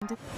Kodachian.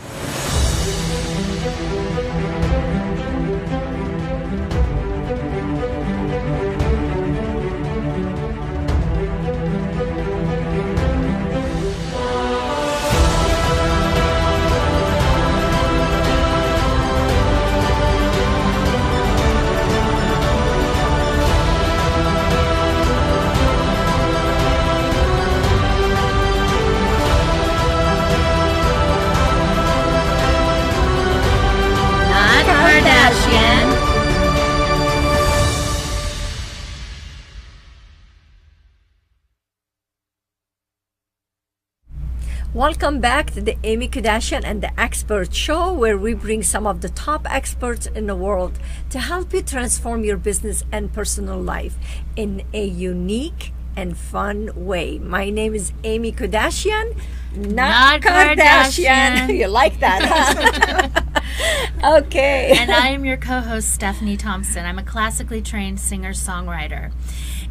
Welcome back to the Aimmee Kodachian and the Expert Show, where we bring some of the top experts in the world to help you transform your business and personal life in a unique and fun way. My name is Aimmee Kodachian, not Kardashian. You like that, huh? Okay. And I am your co-host, Stephanie Thompson. I'm a classically trained singer-songwriter.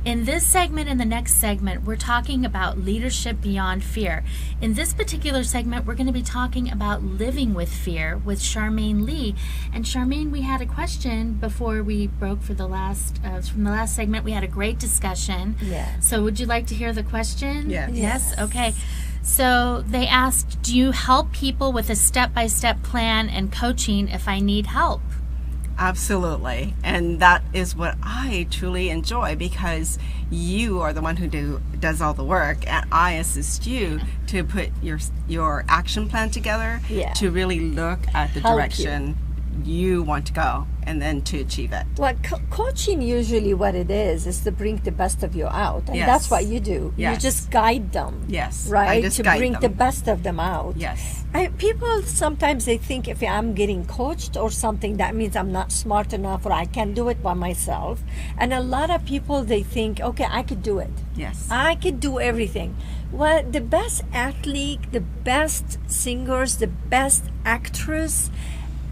In this segment and the next segment, we're talking about leadership beyond fear. In this particular segment, we're going to be talking about living with fear with Charmaine Lee. And Charmaine, we had a question before we broke for the last from the last segment. We had a great discussion. Yeah. So would you like to hear the question? Yes. Yes? Okay. So they asked, do you help people with a step-by-step plan and coaching if I need help? Absolutely. And that is what I truly enjoy, because you are the one who does all the work, and I assist you to put your action plan together, to really look at the direction you want to go and then to achieve it. Well, coaching usually what it is to bring the best of you out. And that's what you do. Yes. You just guide them. Yes. Right? I just to guide bring them. the best of them out. Yes. People sometimes they think if I'm getting coached or something, that means I'm not smart enough or I can do it by myself. And a lot of people, they think, okay, I could do it. Yes. I could do everything. Well, the best athlete, the best singers, the best actress,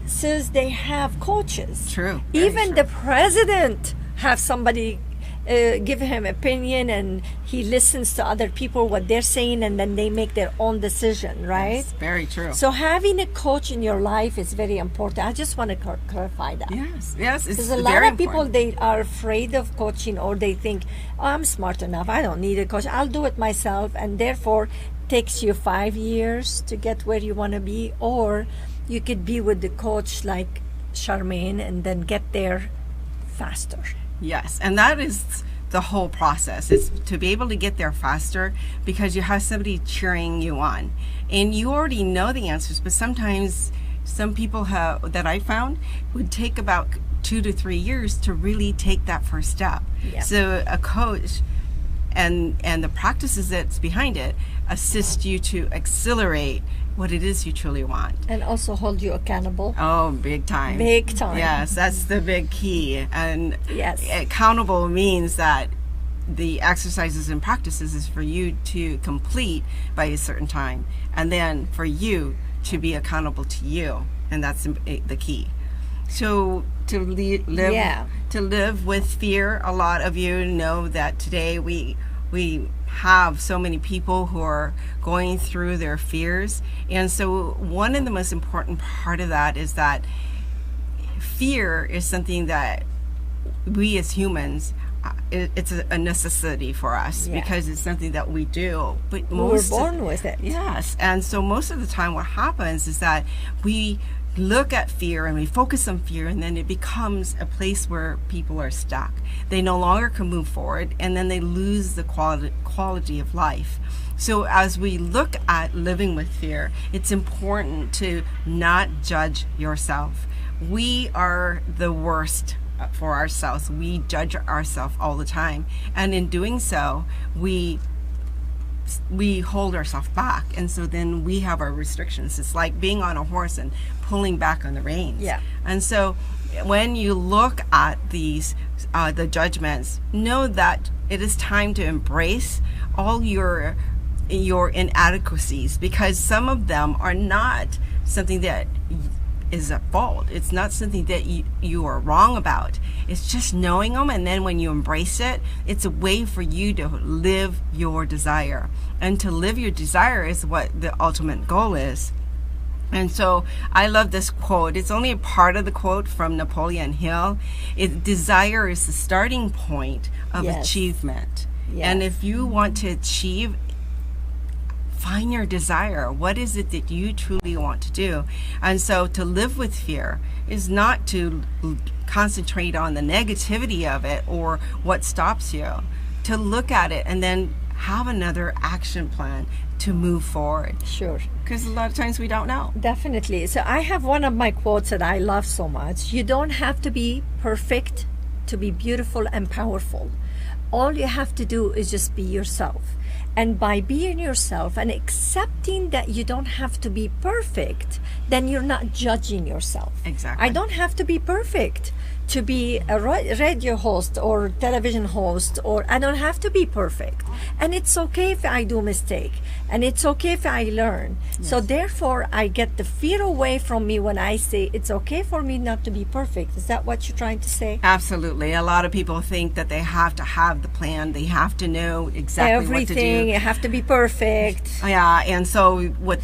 says they have coaches. True. Even true. the president have somebody give him opinion, and he listens to other people what they're saying, and then they make their own decision, right? Yes, very true. So having a coach in your life is very important. I just want to clarify that. Yes, it's Because a very lot of people, important. they are afraid of coaching, or they think, oh, I'm smart enough, I don't need a coach, I'll do it myself, and therefore takes you 5 years to get where you want to be. Or you could be with the coach like Charmaine and then get there faster. Yes, and that is the whole process, is to be able to get there faster because you have somebody cheering you on. And you already know the answers, but sometimes some people that I found would take about 2 to 3 years to really take that first step. Yeah. So a coach and the practices that's behind it assist you to accelerate what it is you truly want. And also hold you accountable. Oh, big time. Big time. Yes, that's the big key. And Yes. accountable means that the exercises and practices is for you to complete by a certain time, and then for you to be accountable to you, and that's the key. So to live with fear, a lot of you know that today we have so many people who are going through their fears. And so one of the most important part of that is that fear is something that we as humans, it's a necessity for us, because it's something that we do. But We're born with it. Yes. And so most of the time what happens is that we look at fear and we focus on fear, and then it becomes a place where people are stuck. They no longer can move forward, and then they lose the quality of life. So as we look at living with fear, it's important to not judge yourself. We are the worst for ourselves. We judge ourselves all the time, and in doing so, we hold ourselves back, and so then we have our restrictions. It's like being on a horse and pulling back on the reins. Yeah. And so when you look at these the judgments, know that it is time to embrace all your inadequacies, because some of them are not something that is a fault. It's not something that you are wrong about. It's just knowing them, and then when you embrace it, it's a way for you to live your desire. And to live your desire is what the ultimate goal is. And so I love this quote. It's only a part of the quote from Napoleon Hill. Desire is the starting point of achievement. Yes. And if you want to achieve, find your desire. What is it that you truly want to do? And so to live with fear is not to concentrate on the negativity of it or what stops you. To look at it and then have another action plan to move forward. Sure. Because a lot of times we don't know. Definitely. So I have one of my quotes that I love so much. You don't have to be perfect to be beautiful and powerful. All you have to do is just be yourself. And by being yourself and accepting that you don't have to be perfect, then you're not judging yourself. Exactly. I don't have to be perfect to be a radio host or television host, or I don't have to be perfect. And it's okay if I do mistake. And it's okay if I learn. Yes. So therefore, I get the fear away from me when I say it's okay for me not to be perfect. Is that what you're trying to say? Absolutely. A lot of people think that they have to have the plan. They have to know exactly Everything, what to do. you have to be perfect. Yeah, and so what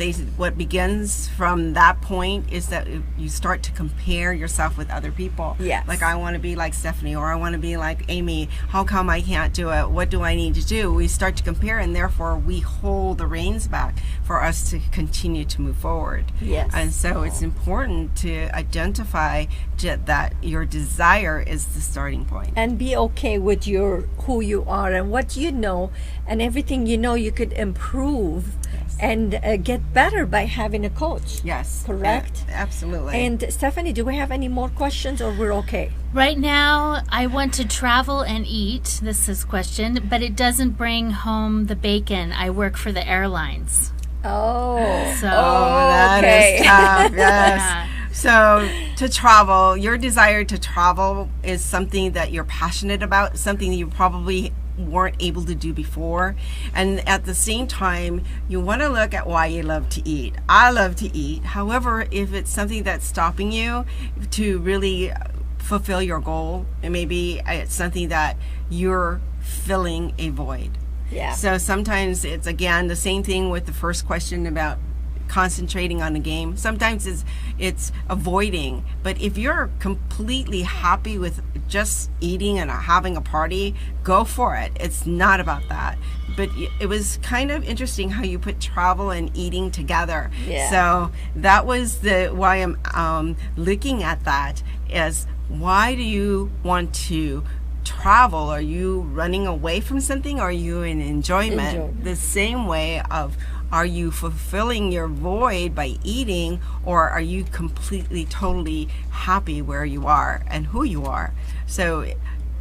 begins from that point is that you start to compare yourself with other people. Yes. Like, I want to be like Stephanie, or I want to be like Aimmee. How come I can't do it? What do I need to do? We start to compare, and therefore we hold the reins back for us to continue to move forward. Yes. And so it's important to identify that your desire is the starting point. And be okay with who you are and what you know, and everything you know you could improve. Yes. And get better by having a coach. Yes. Correct? Absolutely. And Stephanie, do we have any more questions, or we're okay? Right now, I want to travel and eat. This is question, but it doesn't bring home the bacon. I work for the airlines. Oh. So that okay. is tough. Yes. Yeah. So to travel, your desire to travel is something that you're passionate about, something you probably weren't able to do before. And at the same time, you want to look at why you love to eat. I love to eat. However, if it's something that's stopping you to really fulfill your goal, and maybe it's something that you're filling a void. Yeah. So sometimes it's, again, the same thing with the first question about concentrating on the game. Sometimes it's avoiding. But if you're completely happy with just eating and having a party, go for it. It's not about that. But it was kind of interesting how you put travel and eating together. Yeah. So that was why I'm looking at that as, why do you want to travel? Are you running away from something? Or are you in enjoyment? The same way of, are you fulfilling your void by eating, or are you completely, totally happy where you are and who you are? So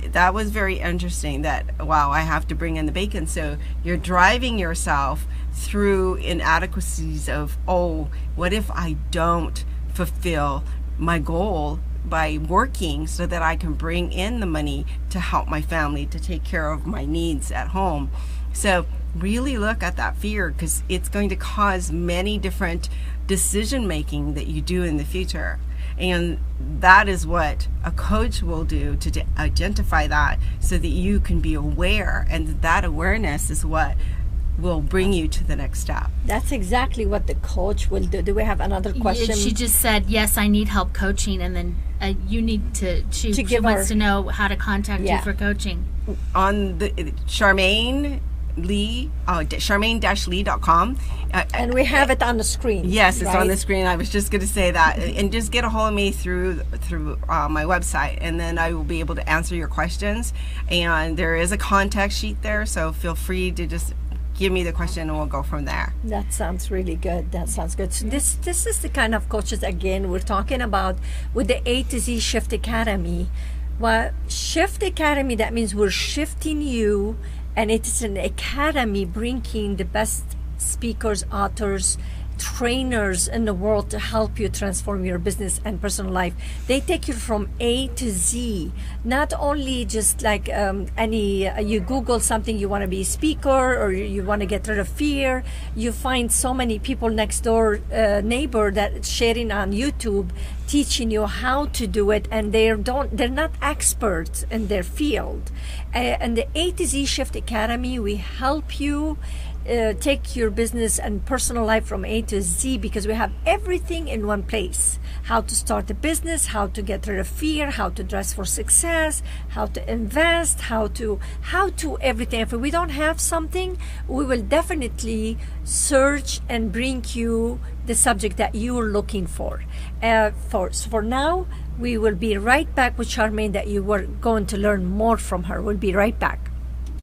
that was very interesting that, wow, I have to bring in the bacon. So you're driving yourself through inadequacies of, oh, what if I don't fulfill my goal by working so that I can bring in the money to help my family, to take care of my needs at home? So really look at that fear, because it's going to cause many different decision making that you do in the future. And that is what a coach will do, to identify that, so that you can be aware, and that awareness is what will bring you to the next step. That's exactly what the coach will do. Do we have another question? She just said, yes, I need help coaching, and then you need she wants to know how to contact you for coaching. On the Charmaine Lee, Charmaine-Lee.com. And we have it on the screen. Yes, it's right? on the screen. I was just going to say that. And just get a hold of me through my website, and then I will be able to answer your questions. And there is a contact sheet there, so feel free to just give me the question and we'll go from there. That sounds really good. That sounds good. So this is the kind of coaches, again, we're talking about with the A to Z Shift Academy. Well, Shift Academy, that means we're shifting you, and it's an academy bringing the best speakers, authors, trainers in the world to help you transform your business and personal life. They take you from A to Z, not only just like you Google something, you want to be a speaker, or you want to get rid of fear. You find so many people next door, neighbor, that sharing on YouTube, teaching you how to do it, and they're not experts in their field. And the A to Z Shift Academy, we help you take your business and personal life from A to Z, because we have everything in one place. How to start a business, how to get rid of fear, how to dress for success, how to invest, how to everything. If we don't have something, we will definitely search and bring you the subject that you are looking for. For now, we will be right back with Charmaine, that you were going to learn more from her. We'll be right back.